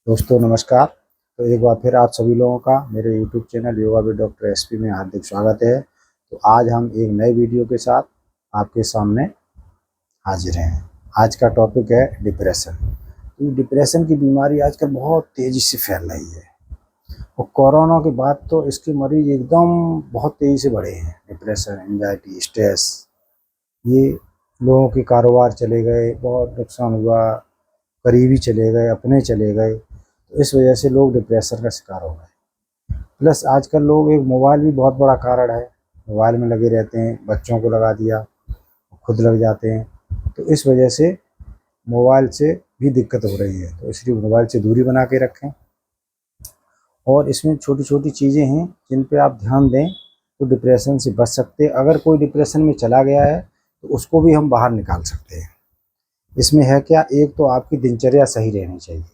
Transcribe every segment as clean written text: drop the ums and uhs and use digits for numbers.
दोस्तों नमस्कार। तो एक बार फिर आप सभी लोगों का मेरे YouTube channel yoga with doctor SP में हार्दिक स्वागत है। तो आज हम एक नए वीडियो के साथ आपके सामने हाजिर हैं। आज का टॉपिक है डिप्रेशन। तो डिप्रेशन की बीमारी आजकल बहुत तेज़ी से फैल रही है और कोरोना के बाद तो इसके मरीज एकदम बहुत तेज़ी से बढ़े हैं। डिप्रेशन, एंजाइटी, स्ट्रेस, ये लोगों के कारोबार चले गए, बहुत नुकसान हुआ, करीबी चले गए, अपने चले गए। तो इस वजह से लोग डिप्रेशन का शिकार हो गए। प्लस आजकल लोग एक मोबाइल भी बहुत बड़ा कारण है। मोबाइल में लगे रहते हैं, बच्चों को लगा दिया, खुद लग जाते हैं। तो इस वजह से मोबाइल से भी दिक्कत हो रही है। तो इसलिए मोबाइल से दूरी बना के रखें। और इसमें छोटी छोटी चीज़ें हैं जिन पे आप ध्यान दें तो डिप्रेशन से बच सकते हैं। अगर कोई डिप्रेशन में चला गया है तो उसको भी हम बाहर निकाल सकते हैं। इसमें है क्या, एक तो आपकी दिनचर्या सही रहनी चाहिए।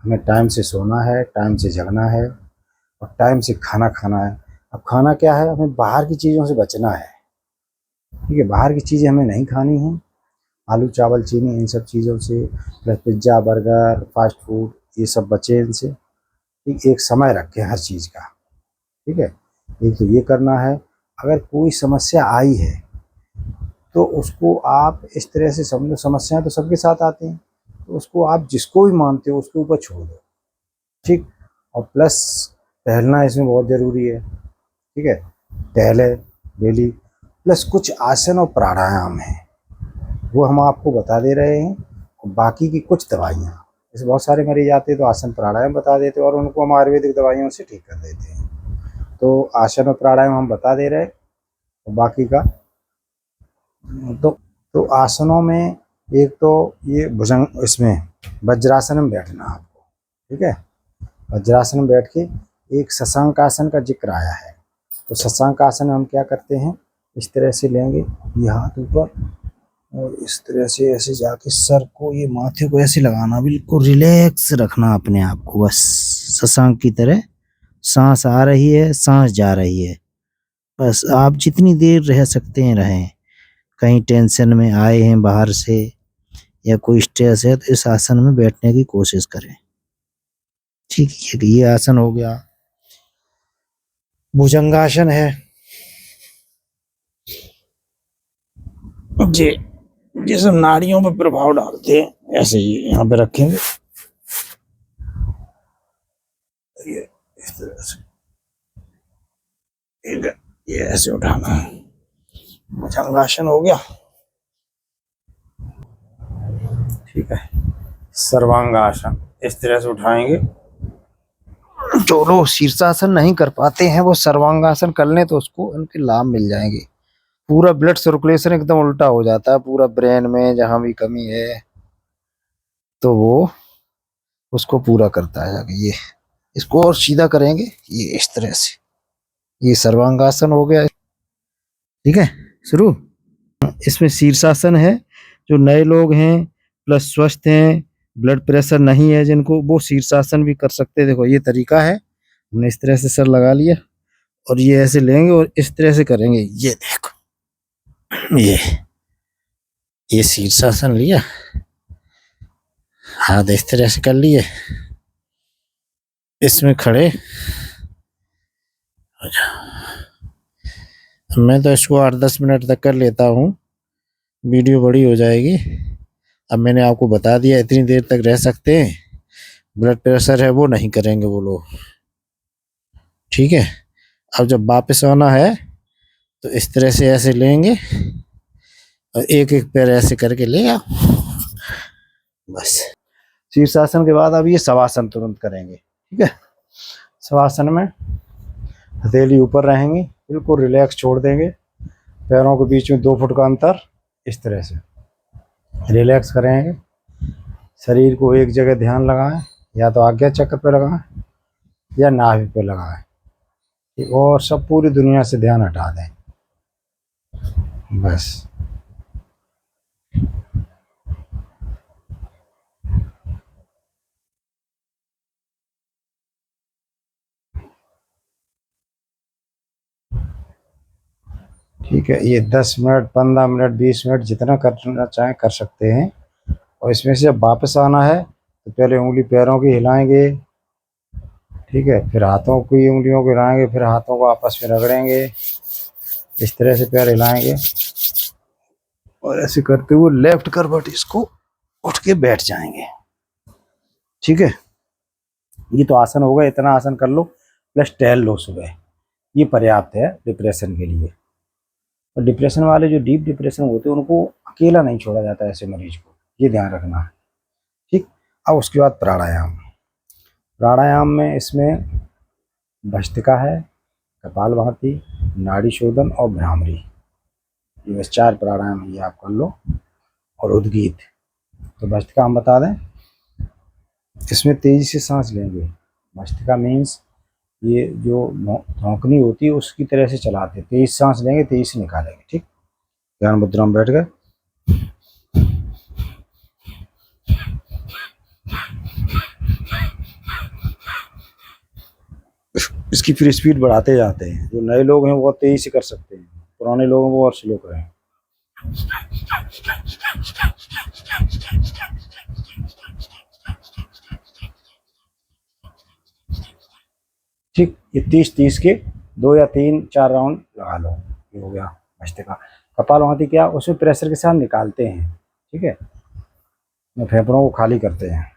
हमें टाइम से सोना है, टाइम से जगना है और टाइम से खाना खाना है। अब खाना क्या है, हमें बाहर की चीज़ों से बचना है। ठीक है, बाहर की चीज़ें हमें नहीं खानी है। आलू चावल चीनी इन सब चीज़ों से, plus pizza burger fast food, ये सब बचे इनसे। ठीक, एक समय रखें हर चीज़ का। ठीक है, एक तो ये करना है। अगर कोई समस्या आई है तो उसको आप इस तरह से समझो, समस्याएं तो सबके साथ आती हैं, तो उसको आप जिसको भी मानते हो उसके ऊपर छोड़ दो। ठीक, और प्लस टहलना इसमें बहुत ज़रूरी है। ठीक है, टहले डेली। प्लस कुछ आसन और प्राणायाम हैं, वो हम आपको बता दे रहे हैं। और बाकी की कुछ दवाइयाँ, जैसे बहुत सारे मरीज आते हैं तो आसन प्राणायाम बता देते हैं और उनको हम आयुर्वेदिक दवाइयों से ठीक कर देते हैं। तो आसन और प्राणायाम हम बता दे रहे हैं और बाकी का तो तो आसनों में एक तो ये भुजंग, इसमें वज्रासन में बैठना आपको। ठीक है, वज्रासन में बैठ के एक शशांक आसन का जिक्र आया है। तो शशांक आसन में हम क्या करते हैं, इस तरह से लेंगे ये हाथ ऊपर और इस तरह से ऐसे जाके सर को, ये माथे को ऐसे लगाना, बिल्कुल रिलैक्स रखना अपने आप को, बस शशांक की तरह। सांस आ रही है, सांस जा रही है, बस आप जितनी देर रह सकते हैं रहें। कहीं टेंशन में आए हैं बाहर से या कोई स्ट्रेस है तो इस आसन में बैठने की कोशिश करें। ठीक है, ये आसन हो गया। भुजंगासन है, जी, ये सब नाड़ियों पर प्रभाव डालते हैं। ऐसे ही यहाँ पे रखेंगे, ये इस तरह से, ये ऐसे उठाना है। भुजंगासन हो गया। ठीक है, सर्वांगासन इस तरह से उठाएंगे। जो लोग शीर्षासन नहीं कर पाते हैं वो सर्वांगासन कर लें तो उसको उनके लाभ मिल जाएंगे। पूरा ब्लड सर्कुलेशन एकदम उल्टा हो जाता है, पूरा ब्रेन में जहां भी कमी है तो वो उसको पूरा करता है आगे। ये इसको और सीधा करेंगे, ये इस तरह से, ये सर्वांगासन हो गया। ठीक है, शुरू। इसमें शीर्षासन है, जो नए लोग हैं प्लस स्वस्थ हैं, ब्लड प्रेशर नहीं है जिनको, वो शीर्षासन भी कर सकते हैं। देखो ये तरीका है, हमने इस तरह से सर लगा लिया और ये ऐसे लेंगे और इस तरह से करेंगे। ये देखो, ये शीर्षासन लिया, हाथ इस तरह से कर लिए, इसमें खड़े हो जाओ। मैं तो इसको 8-10 मिनट तक कर लेता हूँ, वीडियो बड़ी हो जाएगी। अब मैंने आपको बता दिया इतनी देर तक रह सकते हैं। ब्लड प्रेशर है वो नहीं करेंगे वो लोग। ठीक है, अब जब वापस आना है तो इस तरह से ऐसे लेंगे और एक एक पैर ऐसे करके ले आओ, बस। शीर्षासन के बाद अब ये शवासन तुरंत करेंगे। ठीक है, शवासन में हथेली ऊपर रहेंगी, बिल्कुल रिलैक्स छोड़ देंगे, पैरों के बीच में 2 फुट का अंतर, इस तरह से रिलैक्स करेंगे। शरीर को एक जगह ध्यान लगाएं, या तो आज्ञा चक्र पे लगाएं या नाभि पे लगाएं, और सब पूरी दुनिया से ध्यान हटा दें, बस। ठीक है, ये 10 मिनट 15 मिनट 20 मिनट जितना करना चाहें कर सकते हैं। और इसमें से जब वापस आना है तो पहले उंगली पैरों की हिलाएंगे, ठीक है, फिर हाथों की उंगलियों को हिलाएंगे, फिर हाथों को आपस में रगड़ेंगे, इस तरह से पैर हिलाएंगे और ऐसे करते हुए लेफ्ट करवट इसको उठ के बैठ जाएंगे। ठीक है, ये तो आसन होगा, इतना आसन कर लो प्लस टहल लो सुबह, ये पर्याप्त है डिप्रेशन के लिए। और डिप्रेशन वाले जो डीप डिप्रेशन होते हैं उनको अकेला नहीं छोड़ा जाता है, ऐसे मरीज को, ये ध्यान रखना है। ठीक, अब उसके बाद प्राणायाम। प्राणायाम में इसमें भस्त्रिका है, कपालभाति, नाड़ी शोधन और भ्रामरी, ये बस 4 प्राणायाम ये आप कर लो। और उद्गीत, तो भस्त्रिका हम बता दें, इसमें तेजी से सांस लेंगे। भस्त्रिका मीन्स ये जो धौंकनी होती है उसकी तरह से चलाते हैं, तेज सांस लेंगे, तेजी से निकालेंगे। ठीक, ध्यान मुद्रा में बैठ गए। इसकी फिर स्पीड बढ़ाते जाते हैं, जो नए लोग हैं वो तेजी से कर सकते हैं, पुराने लोगों को और स्लो करें। ठीक, ये 30-30 के 2 या 3-4 राउंड लगा लो, ये हो गया भस्त्रिका। कपालभाति क्या, उसमें प्रेशर के साथ निकालते हैं। ठीक है, फेफड़ों को खाली करते हैं।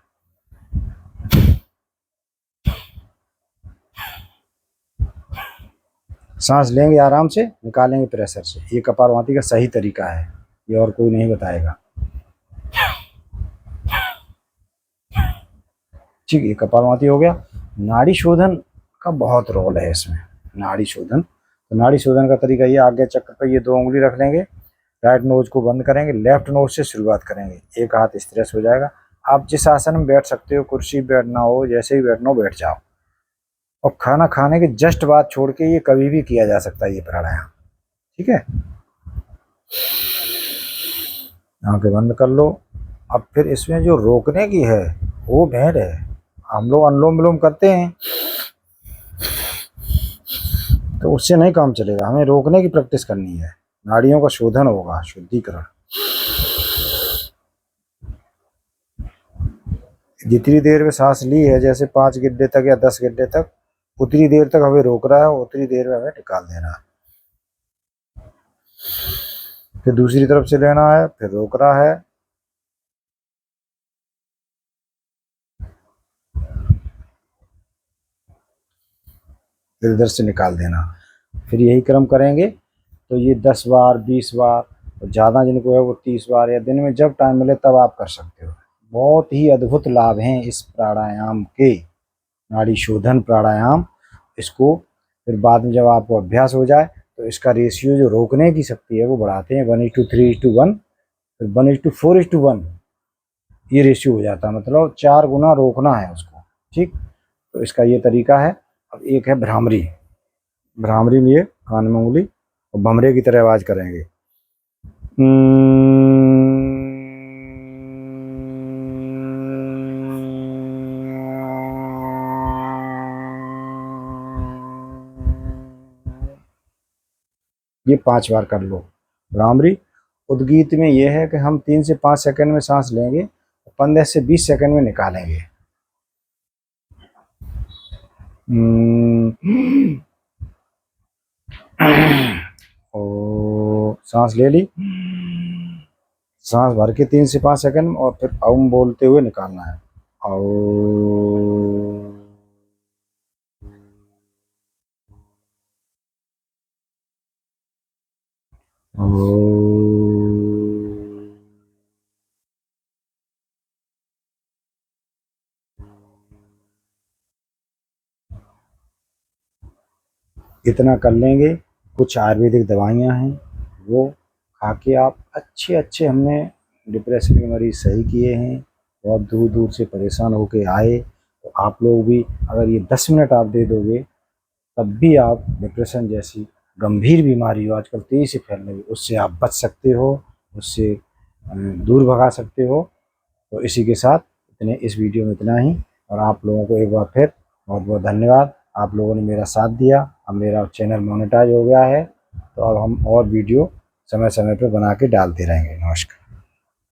सांस लेंगे आराम से, निकालेंगे प्रेशर से, ये कपालभाति का सही तरीका है, ये और कोई नहीं बताएगा। ठीक, ये कपालभाति हो गया। नाड़ी शोधन का बहुत रोल है इसमें, नाड़ी शोधन। तो नाड़ी शोधन का तरीका ये, आगे चक्कर पर ये 2 उंगली रख लेंगे, राइट नोज को बंद करेंगे, लेफ्ट नोज से शुरुआत करेंगे, एक हाथ इस तरह से हो जाएगा। आप जिस आसन में बैठ सकते हो, कुर्सी बैठना हो, जैसे ही बैठना हो बैठ जाओ। और खाना खाने के जस्ट बाद छोड़ के ये कभी भी किया जा सकता है ये प्राणायाम। ठीक है, आंखें बंद कर लो। अब फिर इसमें जो रोकने की है वो भेड़ है। हम लोग अनुलोम विलोम करते हैं तो उससे नहीं काम चलेगा, हमें रोकने की प्रैक्टिस करनी है। नाड़ियों का शोधन होगा, शुद्धिकरण। जितनी देर में सांस ली है, जैसे 5 गिड्डे तक या 10 गिड्डे तक, उतनी देर तक हमें रोक रहा है, उतनी देर में हमें निकाल देना है। फिर दूसरी तरफ से लेना है, फिर रोक रहा है, फिर इधर से निकाल देना। फिर यही क्रम करेंगे तो ये 10 बार 20 बार, और ज़्यादा जिनको है वो 30 बार, या दिन में जब टाइम मिले तब आप कर सकते हो। बहुत ही अद्भुत लाभ हैं इस प्राणायाम के, नाड़ी शोधन प्राणायाम। इसको फिर बाद में जब आपको अभ्यास हो जाए तो इसका रेशियो जो रोकने की शक्ति है वो बढ़ाते हैं, 1:3:1, फिर 1:4:1 ये रेशियो हो जाता है, मतलब 4 गुना रोकना है उसको। ठीक, तो इसका ये तरीका है। अब एक है भ्रामरी। भ्रामरी में ये कान में उंगली और भमरे की तरह आवाज करेंगे। ये 5 बार कर लो भ्रामरी। उद्गीत में ये है कि हम 3 से 5 सेकंड में सांस लेंगे, 15 से 20 सेकंड में निकालेंगे। और सांस ले ली, सांस भर के 3 से 5 सेकंड, और फिर ओम बोलते हुए निकालना है। इतना कर लेंगे। कुछ आयुर्वेदिक दवाइयाँ हैं वो खा के आप अच्छे हमने डिप्रेशन के मरीज सही किए हैं, बहुत दूर दूर से परेशान होके आए। तो आप लोग भी अगर ये 10 मिनट आप दे दोगे तब भी आप डिप्रेशन जैसी गंभीर बीमारी हो आजकल तेज़ी से फैल रही है, उससे आप बच सकते हो, उससे दूर भगा सकते हो। तो इसी के साथ इस वीडियो में इतना ही। और आप लोगों को एक बार फिर बहुत बहुत धन्यवाद, आप लोगों ने मेरा साथ दिया। अब मेरा चैनल मोनेटाइज हो गया है, तो अब हम और वीडियो समय समय पर बना के डालते रहेंगे। नमस्कार।